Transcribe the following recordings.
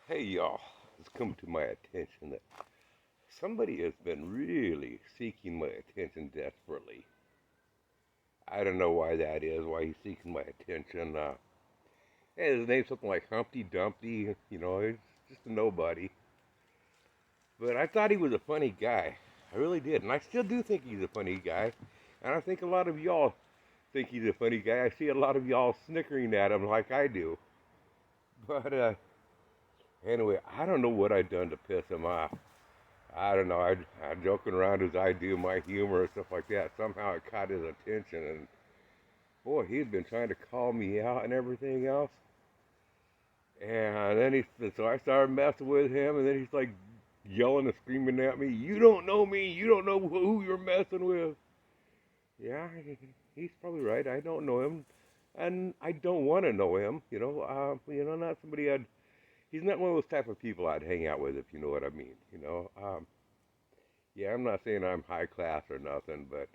Hey y'all, it's come to my attention that somebody has been really seeking my attention desperately. I don't know why that is, why he's seeking my attention. Hey, his name's something like Humpty Dumpty, he's just a nobody. But I thought he was a funny guy. I really did, and I still do think he's a funny guy. And I think a lot of y'all think he's a funny guy. I see a lot of y'all snickering at him like I do. But anyway, I don't know what I've done to piss him off. I don't know. I'm joking around as I do my humor and stuff like that. Somehow it caught his attention, and boy, he's been trying to call me out and everything else. And then so I started messing with him, and then he's like yelling and screaming at me, "You don't know me. You don't know who you're messing with." Yeah, he's probably right. I don't know him, and I don't want to know him. Not somebody I'd. He's not one of those type of people I'd hang out with, if you know what I mean. Yeah, I'm not saying I'm high class or nothing, but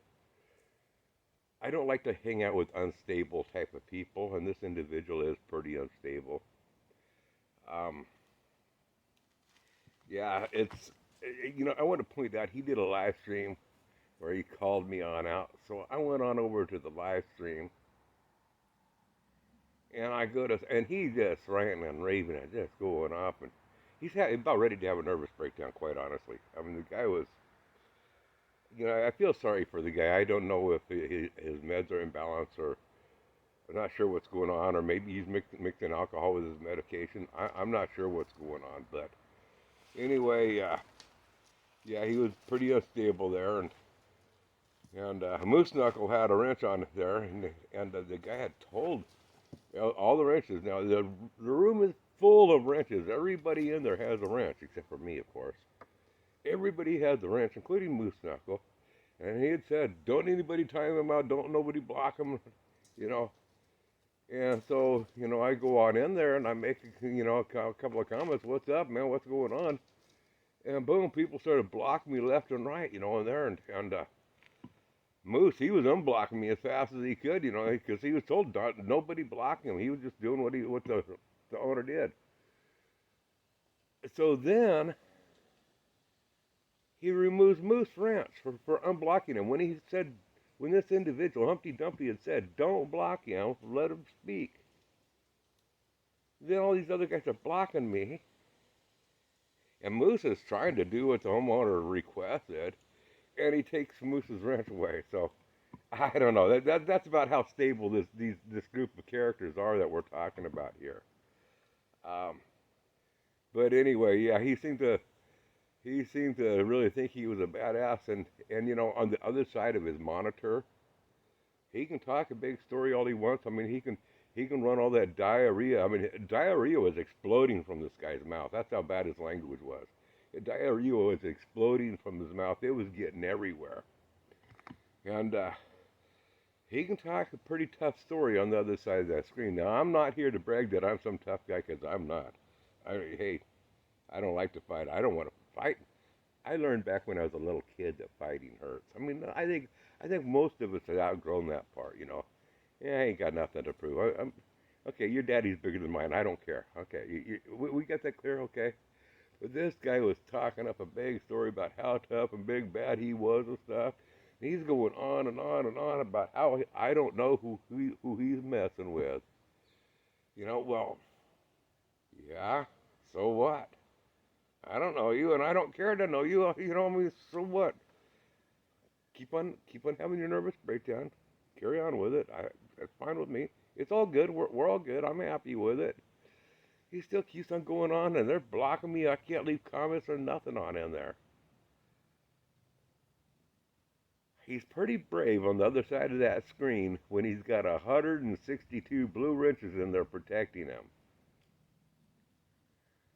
I don't like to hang out with unstable type of people, and this individual is pretty unstable. Um, yeah, I want to point out he did a live stream where he called me on out, so I went on over to the live stream, and and he's just ranting and raving and just going off, and he's about ready to have a nervous breakdown, quite honestly. I mean, the guy was, I feel sorry for the guy. I don't know if his meds are imbalanced or I'm not sure what's going on, or maybe he's mixing alcohol with his medication. I'm not sure what's going on, but anyway, yeah, he was pretty unstable there, and Moose Knuckle had a wrench on it there, and the guy had told all the wrenches. Now the room is full of wrenches. Everybody in there has a wrench, except for me, of course. Everybody has a wrench, including Moose Knuckle, and he had said, "Don't anybody time him out. Don't nobody block him." You know, And so, I go on in there and I make, a couple of comments. What's up, man? What's going on? And boom, people started blocking me left and right, in there. And Moose, he was unblocking me as fast as he could, because he was told nobody blocking him. He was just doing what the owner did. So then he removes Moose Ranch for unblocking him. When this individual, Humpty Dumpty, had said, don't block him, let him speak. Then all these other guys are blocking me. And Moose is trying to do what the homeowner requested, and he takes Moose's ranch away. So I don't know. That's about how stable this group of characters are that we're talking about here. Um, but anyway, yeah, he seemed to really think he was a badass, and on the other side of his monitor, he can talk a big story all he wants. I mean, he can run all that diarrhea. I mean, diarrhea was exploding from this guy's mouth. That's how bad his language was. Diarrhea was exploding from his mouth. It was getting everywhere. And he can talk a pretty tough story on the other side of that screen. Now, I'm not here to brag that I'm some tough guy, because I'm not. Hey, I don't like to fight. I don't want to fight. I learned back when I was a little kid that fighting hurts. I mean, I think most of us have outgrown that part. Yeah, I ain't got nothing to prove. Okay. Your daddy's bigger than mine. I don't care. Okay, we got that clear. Okay. But this guy was talking up a big story about how tough and big bad he was and stuff. And he's going on and on and on about how I don't know who he's messing with. Well, yeah. So what? I don't know you, and I don't care to know you. I mean, so what? Keep on having your nervous breakdown. Carry on with it. That's fine with me. It's all good. We're all good. I'm happy with it. He still keeps on going on, and they're blocking me. I can't leave comments or nothing on in there. He's pretty brave on the other side of that screen when he's got 162 blue wrenches in there protecting him.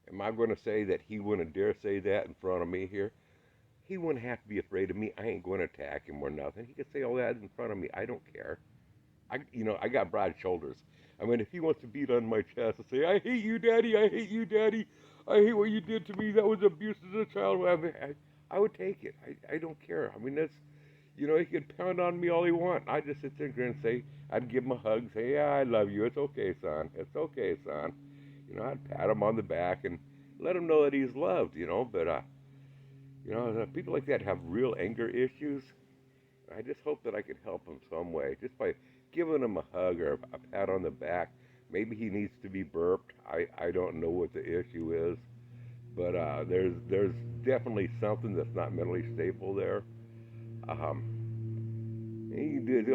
Am I going to say that he wouldn't dare say that in front of me here? He wouldn't have to be afraid of me. I ain't going to attack him or nothing. He could say all that in front of me. I don't care. I got broad shoulders. I mean, if he wants to beat on my chest and say, "I hate you, Daddy. I hate you, Daddy. I hate what you did to me. That was abuse as a child," I would take it. I don't care. I mean, he could pound on me all he want. I'd just sit there and say, I'd give him a hug, say, "Yeah, I love you. It's okay, son. It's okay, son." I'd pat him on the back, and let him know that he's loved, But people like that have real anger issues. I just hope that I could help him some way, just by giving him a hug or a pat on the back. Maybe he needs to be burped. I don't know what the issue is, but there's definitely something that's not mentally stable there. Do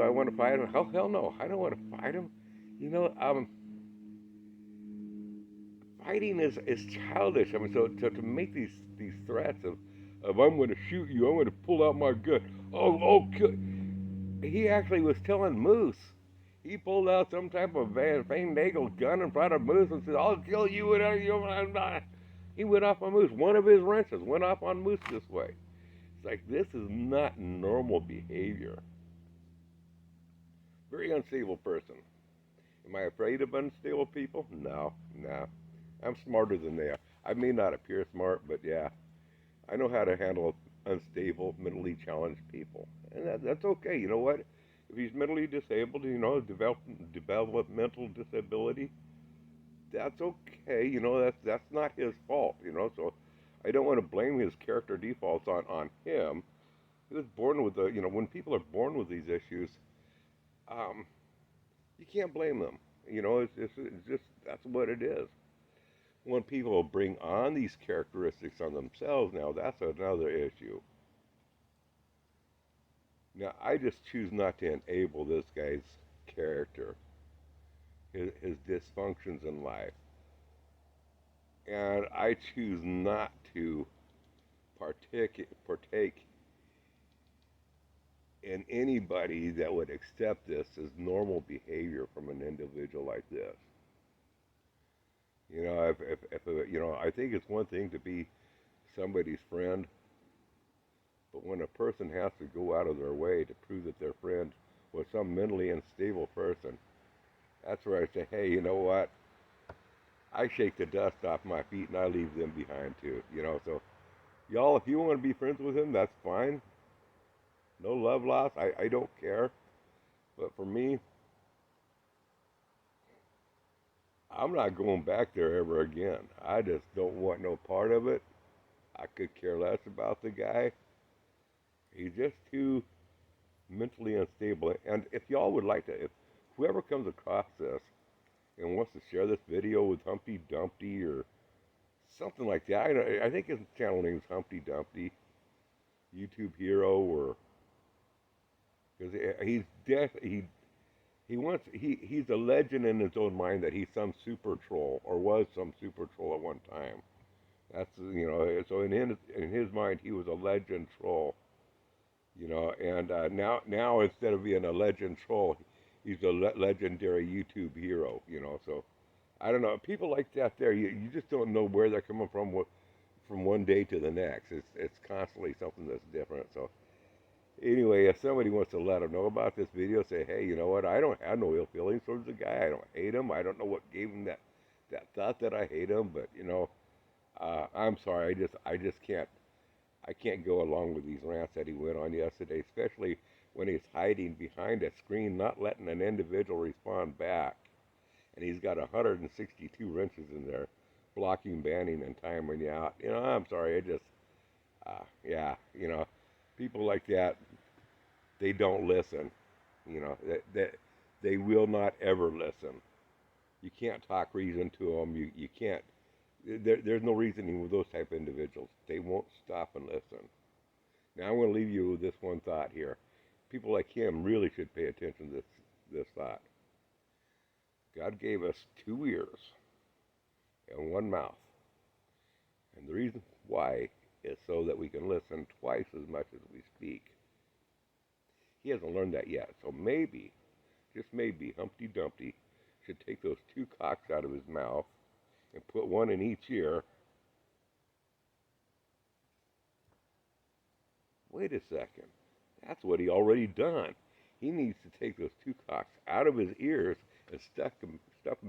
I want to fight him? Hell no, I don't want to fight him. You know, um, Fighting is childish. I mean, so to make these threats of I'm going to shoot you, I'm going to pull out my gun. Oh, he actually was telling Moose. He pulled out some type of Van Nagel gun in front of Moose and said, "I'll kill you." He went off on Moose. One of his wrenches went off on Moose this way. It's like this is not normal behavior. Very unstable person. Am I afraid of unstable people? No, no. I'm smarter than they are. I may not appear smart, but yeah, I know how to handle unstable, mentally challenged people, and that's okay. You know what? If he's mentally disabled, developmental disability, that's okay. That's not his fault. So I don't want to blame his character defaults on him. He was born with when people are born with these issues, um, you can't blame them. It's just that's what it is. When people bring on these characteristics on themselves, now that's another issue. Now, I just choose not to enable this guy's character, his dysfunctions in life, and I choose not to partake in anybody that would accept this as normal behavior from an individual like this. I think it's one thing to be somebody's friend, but when a person has to go out of their way to prove that their friend was some mentally unstable person, that's where I say, hey, you know what? I shake the dust off my feet and I leave them behind too. So y'all, if you want to be friends with him, that's fine. No love lost. I don't care. But for me, I'm not going back there ever again. I just don't want no part of it. I could care less about the guy. He's just too mentally unstable. And if y'all would like to, if whoever comes across this and wants to share this video with Humpty Dumpty or something like that, I think his channel name is Humpty Dumpty, YouTube hero, or because he's a legend in his own mind that he's some super troll or was some super troll at one time. So in his mind he was a legend troll. And now instead of being a legend troll, he's a legendary YouTube hero. So I don't know, people like that. You just don't know where they're coming from one day to the next. It's constantly something that's different. So anyway, if somebody wants to let them know about this video, say, hey, you know what? I don't have no ill feelings towards the guy. I don't hate him. I don't know what gave him that thought that I hate him, but I'm sorry. I just can't. I can't go along with these rants that he went on yesterday, especially when he's hiding behind a screen, not letting an individual respond back. And he's got 162 wrenches in there, blocking, banning, and timing you out. I'm sorry. Yeah, people like that, they don't listen. They will not ever listen. You can't talk reason to them. You can't. There's no reasoning with those type of individuals. They won't stop and listen. Now I'm going to leave you with this one thought here. People like him really should pay attention to this thought. God gave us 2 ears and 1 mouth. And the reason why is so that we can listen twice as much as we speak. He hasn't learned that yet. So maybe, just maybe, Humpty Dumpty should take those 2 cocks out of his mouth and put 1 in each ear. Wait a second. That's what he already done. He needs to take those 2 cocks out of his ears and stuff them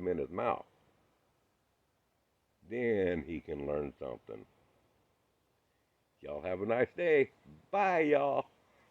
in his mouth. Then he can learn something. Y'all have a nice day. Bye, y'all.